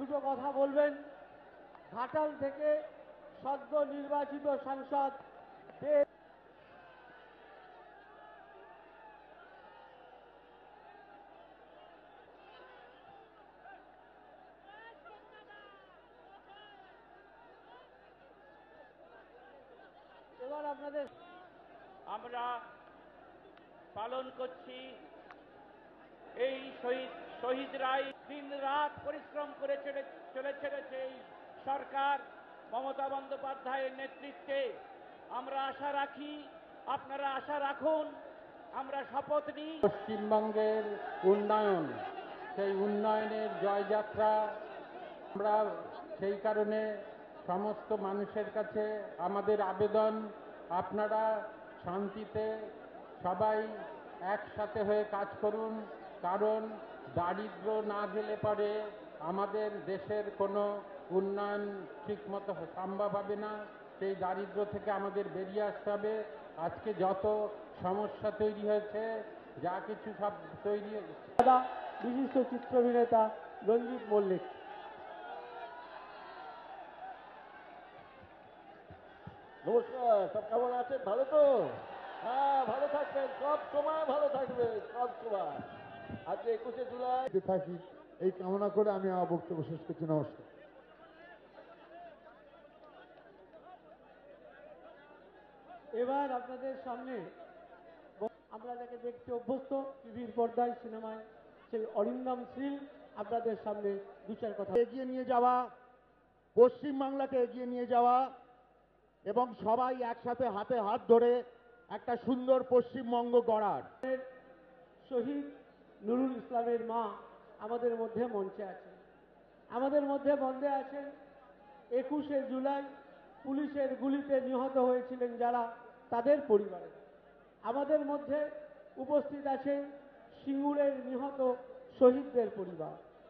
দুটো কথা বলবেন। ঘাটাল থেকে সদ্য নির্বাচিত সাংসদ দেব এবার আপনাদের আমরা পালন করছি এই শহীদরাই দিন রাত পরিশ্রম করে চলেছে এই সরকার মমতা বন্দ্যোপাধ্যায়ের নেতৃত্বে। আমরা আশা রাখি, আপনারা আশা রাখুন, আমরা শপথ নিই পশ্চিমবঙ্গের উন্নয়ন, সেই উন্নয়নের জয়যাত্রা। আমরা সেই কারণে সমস্ত মানুষের কাছে আমাদের আবেদন, আপনারা শান্তিতে সবাই একসাথে হয়ে কাজ করুন, কারণ দারিদ্র না গেলে পরে আমাদের দেশের কোনো উন্নয়ন ঠিকমতো সম্ভব হবে না। সেই দারিদ্র থেকে আমাদের বেরিয়ে আসতে হবে। আজকে যত সমস্যা তৈরি হয়েছে, যা কিছু সব তৈরি বিশিষ্ট চিত্রাভিনেতা রঞ্জিত মল্লিক। নমস্কার, সব কেমন আছেন? ভালো তো? হ্যাঁ, ভালো থাকবেন, সব সময় ভালো থাকবেন, সব সময়। আজকে 21শে জুলাই থাকি, এই কামনা করে আমি আমার বক্তব্য শেষ করছি। নমস্কার। এবার আপনাদের সামনে আমরা যাকে দেখতে অভ্যস্ত টিভির পর্দায়, সিনেমায়, সেই অরিন্দম শীল আপনাদের সামনে দু চার কথা এগিয়ে নিয়ে যাওয়া, পশ্চিমবাংলাকে এগিয়ে নিয়ে যাওয়া এবং সবাই একসাথে হাতে হাত ধরে একটা সুন্দর পশ্চিমবঙ্গ গড়ার। শহীদ নুরুল ইসলামের মা আমাদের মধ্যে মঞ্চে আছেন, আমাদের মধ্যে বন্দে আছেন 21শে জুলাই পুলিশের গুলিতে নিহত হয়েছিলেন যারা, তাদের পরিবারে। আমাদের মধ্যে উপস্থিত আছেন সিঙ্গুরের নিহত শহীদদের পরিবার।